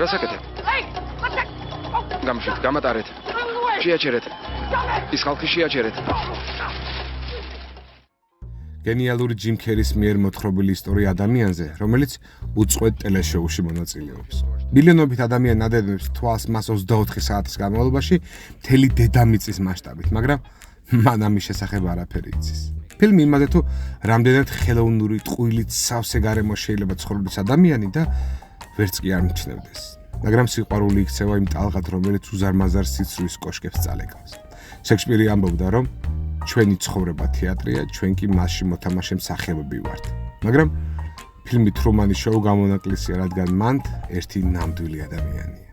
რასაკეთებ? გამშვით, გამატარეთ. შეაჩერეთ. ის ხალხი შეაჩერეთ. გენიალური ჯიმ ქერის მიერ მოთხრობილი ისტორია ადამიანზე, რომელიც უწყვეტ ტელეშოუში მონაწილეობს. მილიონობით ადამიანი ადევნებს თვალს მას 24 საათის განმავლობაში მთელი დედამიწის მასშტაბით, მაგრამ მან ამის შესახებ არაფერი იცის. ფილმი იმაზე თუ რამდენად ხელოვნური ტყუილით სავსე გარემო შეიძლება ცხოვრების ადამიანი და ვერც კი არ მიჩნევდეს. მაგრამ სიყვარული იქცევა იმ ტალღად, რომელიც უზარმაზარ სიცრუის კოშკებს წალეკავს. შექსპირი ამბობდა, რომ ჩვენი ცხოვრება თეატრია, ჩვენ კი მასში მოთამაშე მსახიობები ვართ. მაგრამ ფილმი ტრუმანის შოუ გამონაკლისია, რადგან მან ერთი ნამდვილი ადამიანი